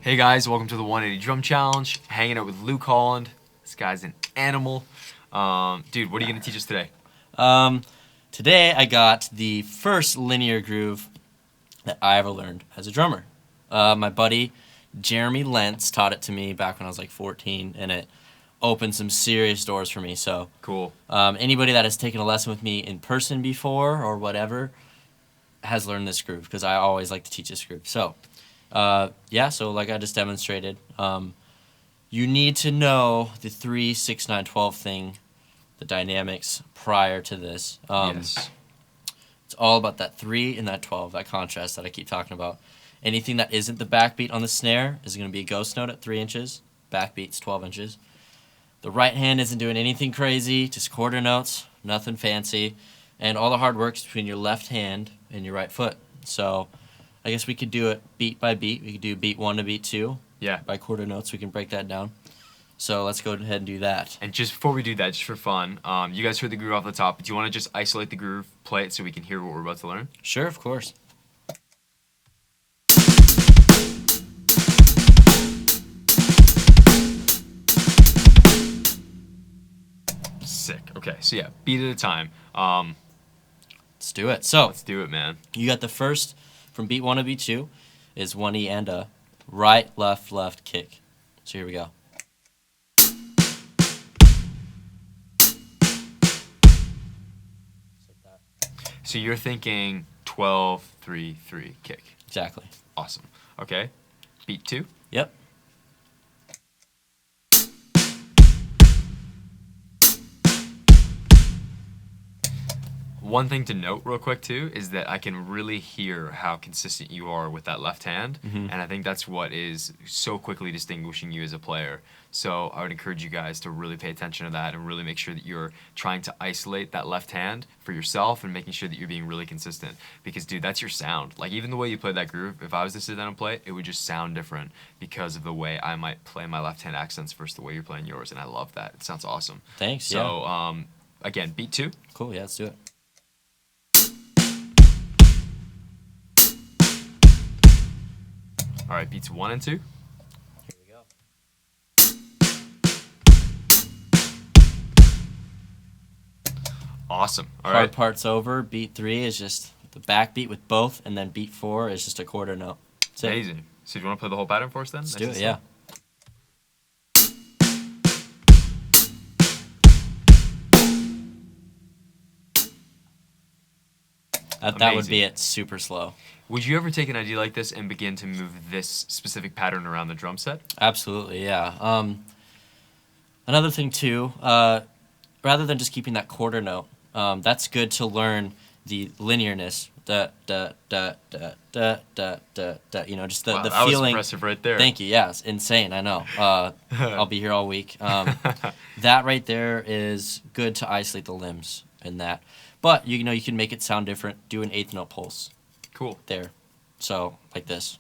Hey guys, welcome to the 180 Drum Challenge. Hanging out with Luke Holland. This guy's an animal. Dude, what are you going to teach us today? Today I got the first linear groove that I ever learned as a drummer. My buddy Jeremy Lentz taught it to me back when I was like 14, and it opened some serious doors for me. So Cool. Anybody that has taken a lesson with me in person before or whatever has learned this groove, because I always like to teach this groove. So so like I just demonstrated, you need to know the 3, 6, 9, 12 thing, the dynamics prior to this. Yes. It's all about that 3 and that 12, that contrast that I keep talking about. Anything that isn't the backbeat on the snare is going to be a ghost note at 3 inches. Backbeat's 12 inches. The right hand isn't doing anything crazy, just quarter notes, nothing fancy. And all the hard work's between your left hand and your right foot. So I guess we could do it beat by beat. We could do beat 1 to beat 2. Yeah. By quarter notes, we can break that down. So let's go ahead and do that. And just before we do that, just for fun, you guys heard the groove off the top, but do you want to just isolate the groove, play it so we can hear what we're about to learn? Sure, of course. Sick. Okay, so yeah, beat at a time. Let's do it. So Let's do it, man. you got the first from beat 1 to beat 2 is 1E and a right, left, left kick. So here we go. So you're thinking 12, 3, 3, kick. Exactly. Awesome. Okay, beat 2. Yep. One thing to note real quick too is that I can really hear how consistent you are with that left hand, and I think that's what is so quickly distinguishing you as a player. So I would encourage you guys to really pay attention to that and really make sure that you're trying to isolate that left hand for yourself and making sure that you're being really consistent, because dude, that's your sound. Like, even the way you play that groove, if I was to sit down and play it, it would just sound different because of the way I might play my left hand accents versus the way you're playing yours, and I love that. It sounds awesome. Thanks. So again, beat 2. Cool. Yeah, let's do it. All right, beats 1 and 2. Here we go. Awesome. All Hard right. part's over. Beat 3 is just the backbeat with both, and then beat 4 is just a quarter note. That's it. Amazing. So do you want to play the whole pattern for us then? Let's do it. Yeah. That would be it. Super slow. Would you ever take an idea like this and begin to move this specific pattern around the drum set? Absolutely, yeah. Another thing too, rather than just keeping that quarter note, that's good to learn the linearness. Da da da da da da da da. You know, just the Wow, the that feeling. was impressive right there. Thank you. Yeah, it's insane. I know. I'll be here all week. That right there is good to isolate the limbs in that. But you know, you can make it sound different. Do an 8th note pulse. Cool. There. So, like this.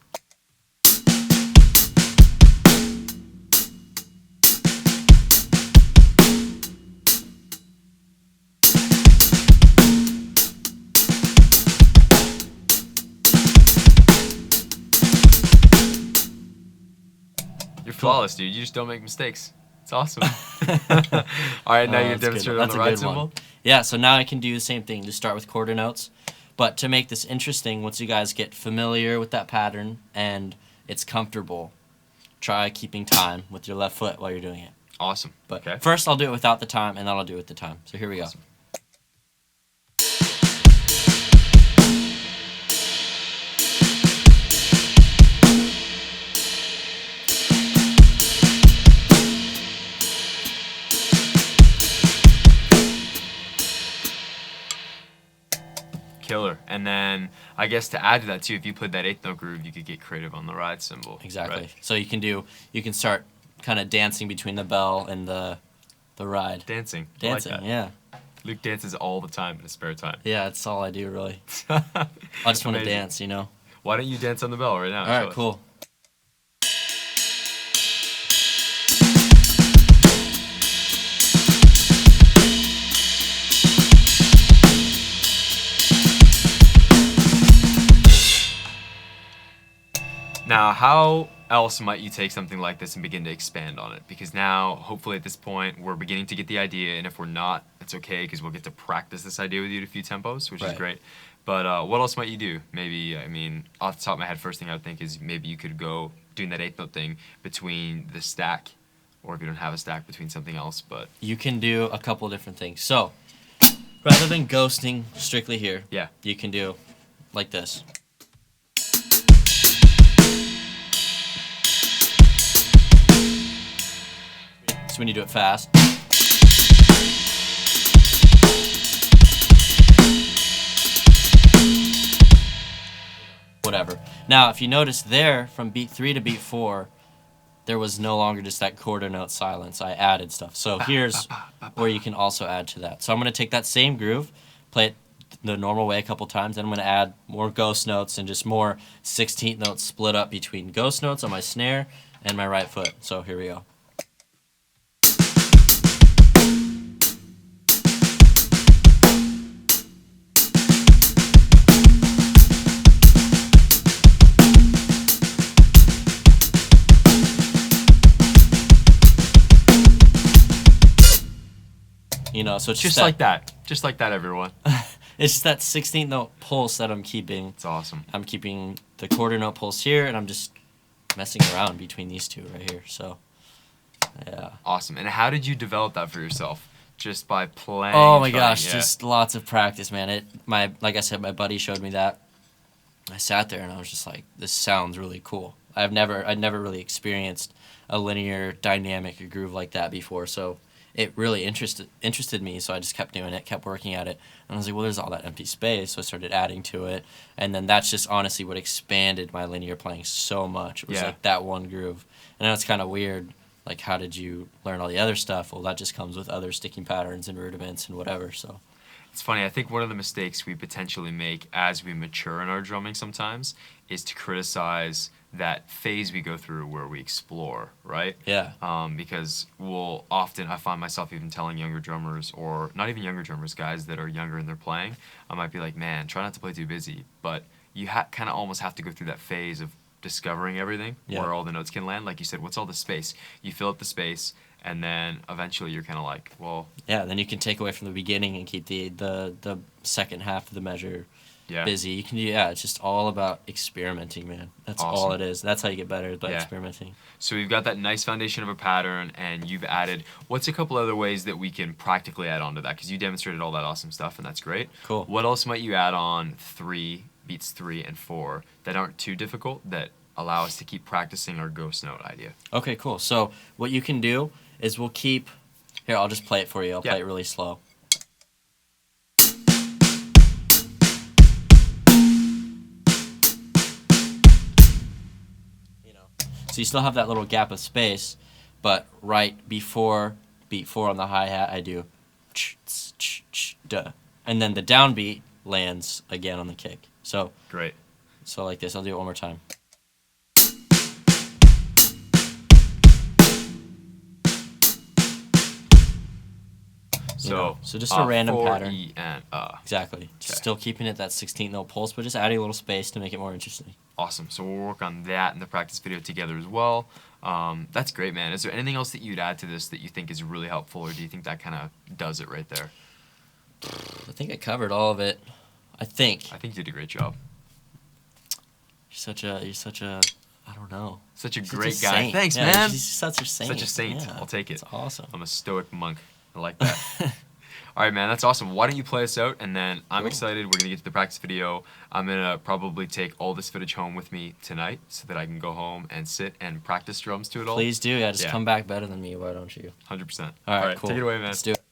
You're flawless, dude. You just don't make mistakes. It's awesome. All right, now you're That's good. demonstrating on That's the a ride good cymbal. one. Yeah, so now I can do the same thing. Just start with quarter notes. But to make this interesting, once you guys get familiar with that pattern and it's comfortable, try keeping time with your left foot while you're doing it. Awesome. But Okay. first I'll do it without the time, and then I'll do it with the time. So here we go. Awesome. Killer. And then I guess to add to that too, if you played that 8th note groove, you could get creative on the ride cymbal. Exactly. Right? So you can start kind of dancing between the bell and the ride. Dancing. Dancing, I like that. yeah. Luke dances all the time in his spare time. Yeah, that's all I do, really. I just want to Amazing. dance, you know. Why don't you dance on the bell right now? All Show right, us. cool. Now, how else might you take something like this and begin to expand on it? Because now, hopefully at this point, we're beginning to get the idea, and if we're not, it's okay because we'll get to practice this idea with you at a few tempos, which is Right. great. But what else might you do? Maybe, I mean, off the top of my head, first thing I would think is maybe you could go doing that eighth note thing between the stack, or if you don't have a stack, between something else. But You can do a couple different things. So, rather than ghosting strictly here, yeah, you can do like this. So when you do it fast. Whatever. Now, if you notice there, from beat 3 to beat 4, there was no longer just that quarter note silence. I added stuff. So here's where you can also add to that. So I'm going to take that same groove, play it the normal way a couple times, then I'm going to add more ghost notes and just more 16th notes split up between ghost notes on my snare and my right foot. So here we go. You know, so it's just like that. Just like that, everyone. It's just that 16th note pulse that I'm keeping. It's awesome. I'm keeping the quarter note pulse here, and I'm just messing around between these two right here. So, yeah. Awesome. And how did you develop that for yourself? Just by playing? Oh my trying, gosh, yeah. just lots of practice, man. Like I said, my buddy showed me that. I sat there and I was just like, this sounds really cool. I'd never really experienced a linear dynamic groove like that before, so it really interested me, so I just kept doing it, kept working at it. And I was like, well, there's all that empty space, so I started adding to it. And then that's just honestly what expanded my linear playing so much. It was like that one groove. And now it's kind of weird, like, how did you learn all the other stuff? Well, that just comes with other sticking patterns and rudiments and whatever, so. It's funny, I think one of the mistakes we potentially make as we mature in our drumming sometimes is to criticize that phase we go through where we explore, right? Yeah. Because we'll often, I find myself even telling younger drummers, or not even younger drummers, guys that are younger in their playing, I might be like, man, try not to play too busy. But you kind of almost have to go through that phase of discovering everything, where all the notes can land. Like you said, what's all the space? You fill up the space, and then eventually you're kind of like, well... Yeah, then you can take away from the beginning and keep the second half of the measure busy. You can do, it's just all about experimenting, man. That's all it is. That's how you get better, by experimenting. So we've got that nice foundation of a pattern, and you've added... What's a couple other ways that we can practically add on to that? Because you demonstrated all that awesome stuff, and that's great. Cool. What else might you add on beats 3 and 4 that aren't too difficult, that allow us to keep practicing our ghost note idea? Okay, cool. So what you can do is we'll keep... Here, I'll just play it for you. I'll play it really slow. So you still have that little gap of space, but right before beat 4 on the hi-hat, I do ch-ch-ch-ch-duh. And then the downbeat lands again on the kick. So Great. So like this. I'll do it one more time. So, so just a random 4, pattern. E, and Exactly. Still keeping it that 16th note pulse, but just adding a little space to make it more interesting. Awesome. So we'll work on that in the practice video together as well. That's great, man. Is there anything else that you'd add to this that you think is really helpful, or do you think that kind of does it right there? I think I covered all of it. I think you did a great job. You're such a I don't know. Such a You're great such a guy. saint. Thanks, yeah, man. He's such a saint. Such a saint. Yeah, I'll take it. It's awesome. I'm a stoic monk. I like that. All right, man, that's awesome. Why don't you play us out, and then I'm excited. We're going to get to the practice video. I'm going to probably take all this footage home with me tonight so that I can go home and sit and practice drums to it all. Please do. Yeah, just come back better than me. Why don't you? 100%. All right, cool. Take it away, man. Let's do it.